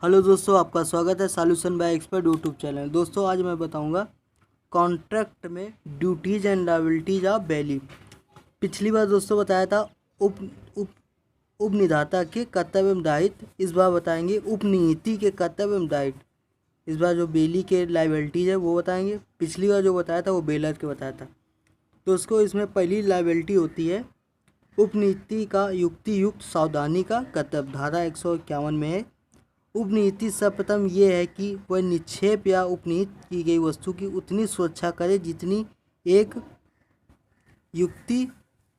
Hello दोस्तों, आपका स्वागत है solution bye expert YouTube channel. दोस्तों आज मैं बताऊंगा कॉन्ट्रैक्ट में duties and liabilities of value. पिछली बार दोस्तों बताया था उप उप उपनिधाता के कर्तव्य एवं दायित्व। इस बार बताएंगे उपनीति के कर्तव्य एवं दायित्व। इस बार जो बेली के लायबिलिटीज है वो बताएंगे। पिछली बार जो बताया था वो बेलर के बताया था। दोस्तों इसमें पहली लायबिलिटी होती है उपनीति का युक्ति युक्त सावधानी का कर्तव्य। धारा 151 में है। उपनीति सर्वप्रथम ये है कि वह निक्षेप या उपनीत की गई वस्तु की उतनी सुरक्षा करे जितनी एक युक्ति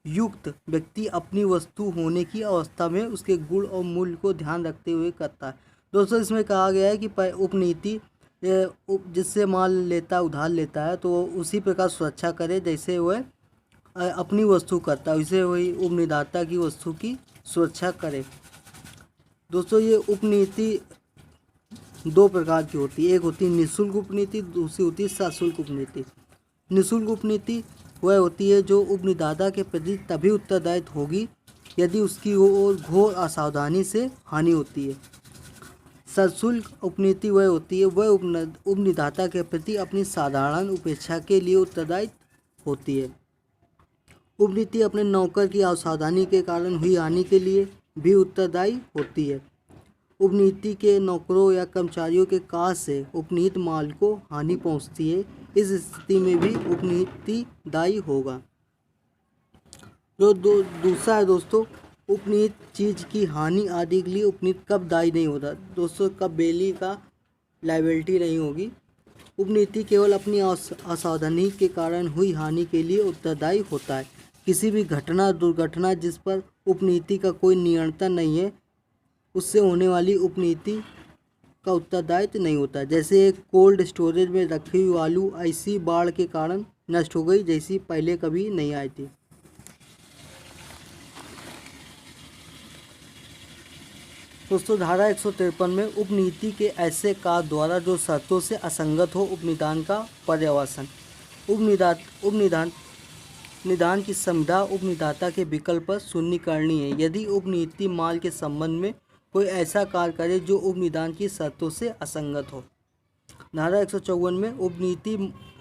युक्त व्यक्ति अपनी वस्तु होने की अवस्था में उसके गुण और मूल्य को ध्यान रखते हुए करता है। दोस्तों इसमें कहा गया है कि उपनीति जिससे माल लेता उधार लेता है तो उसी प्रकार सुरक्षा करे जैसे वह अपनी वस्तु करता है, वैसे वही उपनिधाता की वस्तु की सुरक्षा करे। दोस्तों ये उपनीति दो प्रकार की होती है। एक होती है निःशुल्क उपनीति, दूसरी होती है सशुल्क उपनीति। निःशुल्क उपनीति वह होती है जो उपनिधाता के प्रति तभी उत्तरदायित्व होगी यदि उसकी ओर घोर असावधानी से हानि होती है। सशुल्क उपनीति वह होती है वह उपनिधाता के प्रति अपनी साधारण उपेक्षा के लिए उत्तरदायित्व होती है। उपनीति अपने नौकर की असावधानी के कारण हुई हानि के लिए भी उत्तरदायी होती है। उपनीति के नौकरों या कर्मचारियों के कार्य से उपनीत माल को हानि पहुंचती है, इस स्थिति में भी उपनीति दायी होगा। जो दूसरा है दोस्तों, उपनीत चीज़ की हानि आदि के लिए उपनीत कब दायी नहीं होता। दोस्तों कब बेली का लायबिलिटी नहीं होगी। उपनीति केवल अपनी असावधानी के कारण हुई हानि के लिए उत्तरदायी होता है। किसी भी घटना दुर्घटना जिस पर उपनीति का कोई नियंत्रण नहीं है उससे होने वाली उपनीति का उत्तरदायित्व नहीं होता। जैसे एक कोल्ड स्टोरेज में रखी हुई आलू ऐसी बाढ़ के कारण नष्ट हो गई जैसी पहले कभी नहीं आई थी। दोस्तों धारा 153 में उपनीति के ऐसे कार्य द्वारा जो शर्तों से असंगत हो उपनिदान का पर्यवसान। निदान की संविदा उपनिधाता के विकल्प पर सुननी करनी है यदि उपनीति माल के संबंध में कोई ऐसा कार्य करे जो उपनिदान की शर्तों से असंगत हो। धारा 154 में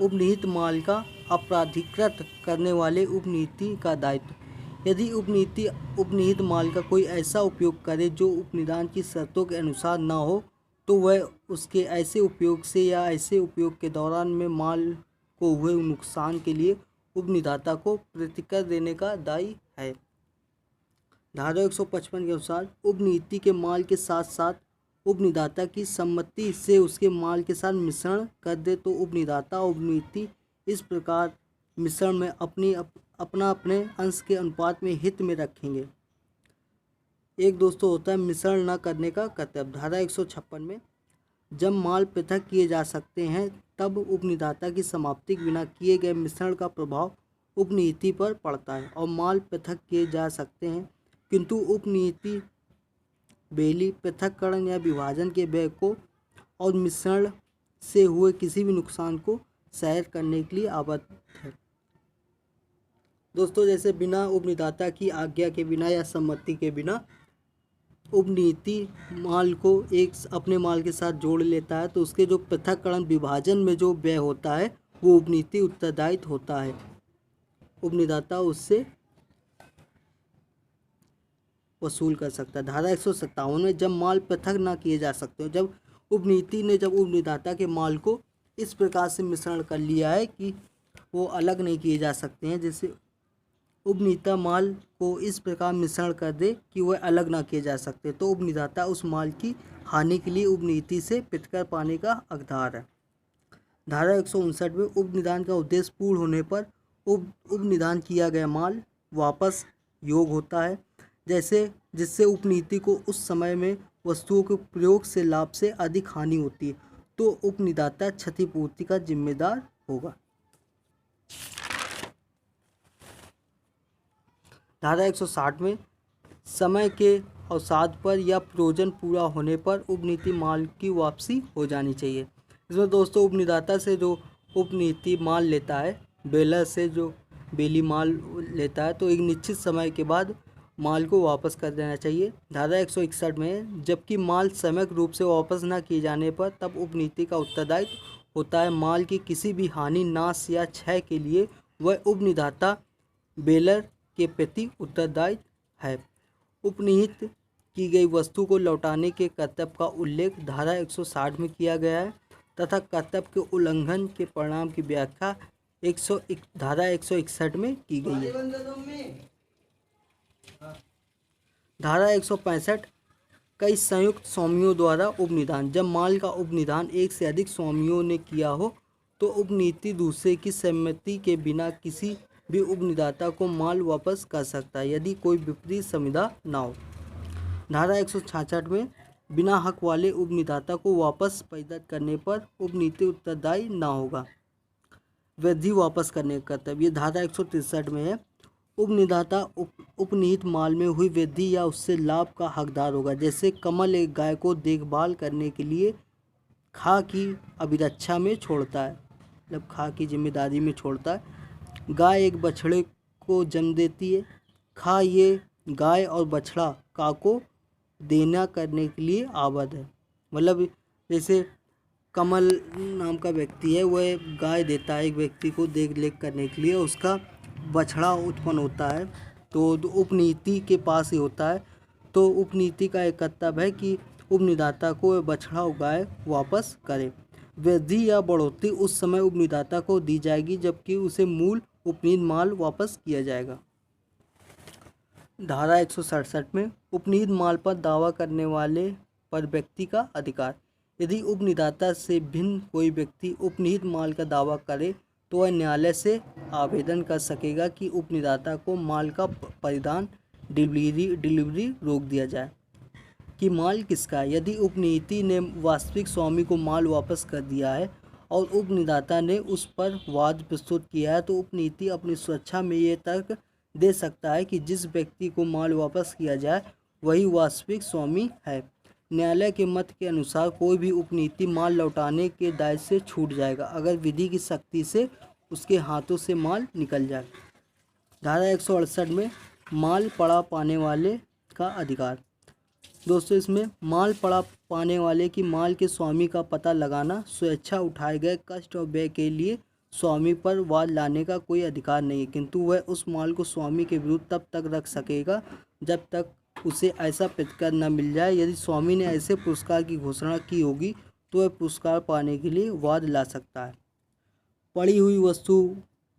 उपनीत माल का अपराधीकृत करने वाले उपनीति का दायित्व। यदि उपनीत माल का कोई ऐसा उपयोग करे जो उपनिदान की शर्तों के अनुसार न हो तो वह उसके ऐसे उपयोग से या ऐसे उपयोग के दौरान में माल को हुए नुकसान के लिए उपनिधाता को प्रतिकर देने का दायी है। धारा 155 के अनुसार उपनीति के माल के साथ साथ उपनिधाता की सम्मति से उसके माल के साथ मिश्रण कर दे तो उपनिधाता और उपनीति इस प्रकार मिश्रण में अपने अंश के अनुपात में हित में रखेंगे। एक दोस्तों होता है मिश्रण न करने का कर्तव्य। धारा 156 में जब माल पृथक किए जा सकते हैं तब उपनिधाता की समाप्ति के बिना किए गए मिश्रण का प्रभाव उपनीति पर पड़ता है और माल पृथक किए जा सकते हैं किंतु उपनीति बेली पृथक्करण या विभाजन के व्यय को और मिश्रण से हुए किसी भी नुकसान को सहन करने के लिए आबद्ध है। दोस्तों जैसे बिना उपनिधाता की आज्ञा के बिना या सम्मति के बिना उपनीति माल को अपने माल के साथ जोड़ लेता है तो उसके जो पृथक्करण विभाजन में जो व्यय होता है वो उपनीति उत्तरदायित्व होता है। उपनिधाता उससे वसूल कर सकता है। धारा 157 में जब माल पृथक ना किए जा सकते, जब उपनीति ने जब उपनिधाता के माल को इस प्रकार से मिश्रण कर लिया है कि वो अलग नहीं किए जा सकते हैं, जैसे उपनीता माल को इस प्रकार मिश्रण कर दे कि वह अलग ना किए जा सकते तो उपनिधाता उस माल की हानि के लिए उपनीति से प्रतिकर पाने का हकदार है। धारा 159 में उपनिदान का उद्देश्य पूर्ण होने पर उपनिदान किया गया माल वापस योग होता है, जैसे जिससे उपनीति को उस समय में वस्तुओं के प्रयोग से लाभ से अधिक हानि होती है तो उपनिदाता क्षतिपूर्ति का जिम्मेदार होगा। धारा 160 में समय के अवसाद पर या प्रयोजन पूरा होने पर उपनीति माल की वापसी हो जानी चाहिए। इसमें दोस्तों उपनिधाता से जो उपनीति माल लेता है, बेलर से जो बेली माल लेता है तो एक निश्चित समय के बाद माल को वापस कर देना चाहिए। धारा 161 में जबकि माल समयक रूप से वापस न किए जाने पर तब उपनीति का उत्तरदायित्व होता है। माल की किसी भी हानि, नाश या क्षय के लिए वह उपनिधाता बेलर के प्रति उत्तरदायी है। उपनिहित की गई वस्तु को लौटाने के कर्तव्य का उल्लेख धारा 160 में किया गया है तथा कर्तव्य के उल्लंघन के परिणाम की व्याख्या धारा 161 में की गई है। धारा 165 कई संयुक्त स्वामियों द्वारा उपनिधान। जब माल का उपनिधान एक से अधिक स्वामियों ने किया हो तो उपनीति दूसरे की सहमति के बिना किसी भी उपनिधाता को माल वापस कर सकता है यदि कोई विपरीत संविदा न हो। धारा 166 में बिना हक वाले उपनिधाता को वापस परिदत्त करने पर उपनीति उत्तरदायी न होगा। वृद्धि वापस करने का कर्तव्य धारा 163 में है। उपनिधाता उपनिहित माल में हुई वृद्धि या उससे लाभ का हकदार होगा। जैसे कमल एक गाय को देखभाल करने के लिए खा की अभिरक्षा में छोड़ता है, मतलब खा की जिम्मेदारी में छोड़ता है। गाय एक बछड़े को जन्म देती है। खा ये गाय और बछड़ा का को देना करने के लिए आबद्ध है। मतलब जैसे कमल नाम का व्यक्ति है, वह गाय देता है एक व्यक्ति को देख रेख करने के लिए, उसका बछड़ा उत्पन्न होता है तो उपनीति के पास ही होता है। तो उपनीति का एक कर्तव्य है कि उपनिधाता को बछड़ा और गाय वापस करे। वृद्धि या बढ़ोतरी उस समय उपनिधाता को दी जाएगी जबकि उसे मूल उपनीत माल वापस किया जाएगा। धारा 167 में उपनीत माल पर दावा करने वाले पर व्यक्ति का अधिकार। यदि उपनिधाता से भिन्न कोई व्यक्ति उपनीत माल का दावा करे तो वह न्यायालय से आवेदन कर सकेगा कि उपनिधाता को माल का परिधान डिलीवरी रोक दिया जाए कि माल किसका है। यदि उपनीति ने वास्तविक स्वामी को माल वापस कर दिया है और उपनिधाता ने उस पर वाद प्रस्तुत किया है तो उपनीति अपनी सुरक्षा में ये तर्क दे सकता है कि जिस व्यक्ति को माल वापस किया जाए वही वास्तविक स्वामी है। न्यायालय के मत के अनुसार कोई भी उपनीति माल लौटाने के दायित्व से छूट जाएगा अगर विधि की सख्ती से उसके हाथों से माल निकल जाए। धारा 168 में माल पड़ा पाने वाले का अधिकार। दोस्तों, इसमें माल पड़ा पाने वाले की माल के स्वामी का पता लगाना, स्वेच्छा उठाए गए कष्ट और व्यय के लिए स्वामी पर वाद लाने का कोई अधिकार नहीं है, किंतु वह उस माल को स्वामी के विरुद्ध तब तक रख सकेगा जब तक उसे ऐसा प्रतिकर न मिल जाए। यदि स्वामी ने ऐसे पुरस्कार की घोषणा की होगी तो वह पुरस्कार पाने के लिए वाद ला सकता है। पड़ी हुई वस्तु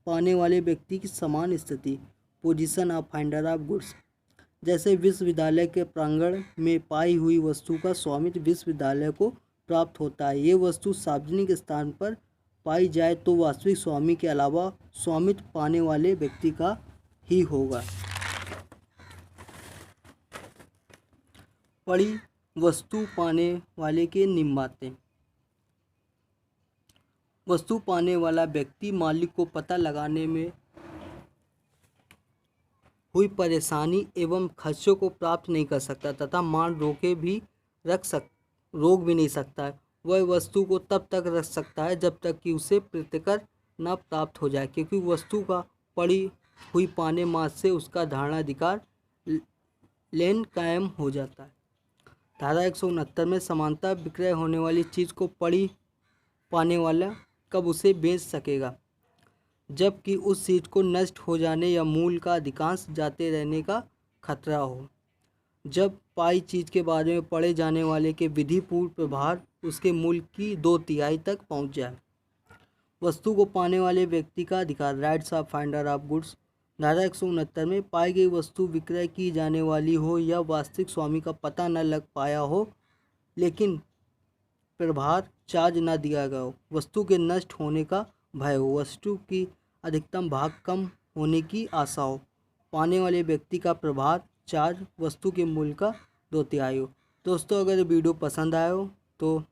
पाने वाले व्यक्ति की समान स्थिति, position of finder of goods. जैसे विश्वविद्यालय के प्रांगण में पाई हुई वस्तु का स्वामित्व विश्वविद्यालय को प्राप्त होता है। ये वस्तु सार्वजनिक स्थान पर पाई जाए तो वास्तविक स्वामी के अलावा स्वामित्व पाने वाले व्यक्ति का ही होगा। पड़ी वस्तु पाने वाले के नियम बातें। वस्तु पाने वाला व्यक्ति मालिक को पता लगाने में हुई परेशानी एवं खर्चों को प्राप्त नहीं कर सकता तथा माल रोक भी नहीं सकता है। वह वस्तु को तब तक रख सकता है जब तक कि उसे प्रतिकर न प्राप्त हो जाए, क्योंकि वस्तु का पड़ी हुई पाने मात्र से उसका धारणाधिकार लेन कायम हो जाता है। धारा 169 में समानता विक्रय होने वाली चीज़ को पड़ी पाने वाला कब उसे बेच सकेगा, जबकि उस चीज़ को नष्ट हो जाने या मूल का अधिकांश जाते रहने का खतरा हो। जब पाई चीज़ के बारे में पढ़े जाने वाले के विधिपूर्व प्रभार उसके मूल की 2/3 तक पहुंच जाए। वस्तु को पाने वाले व्यक्ति का अधिकार, rights of finder of goods. धारा 169 में पाई गई वस्तु विक्रय की जाने वाली हो या वास्तविक स्वामी का पता न लग पाया हो लेकिन प्रभार चार्ज न दिया गया हो, वस्तु के नष्ट होने का भय हो, वस्तु की अधिकतम भाग कम होने की आशा हो, पाने वाले व्यक्ति का प्रभार चार्ज वस्तु के मूल्य का 2/3 हो। दोस्तों, अगर वीडियो पसंद आया हो तो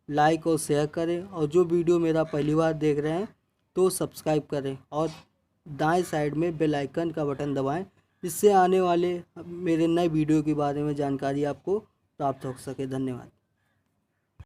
लाइक और शेयर करें और जो वीडियो मेरा पहली बार देख रहे हैं तो सब्सक्राइब करें और दाएं साइड में बेल आइकन का बटन दबाएं, जिससे आने वाले मेरे नए वीडियो के बारे में जानकारी आपको प्राप्त हो सके। धन्यवाद।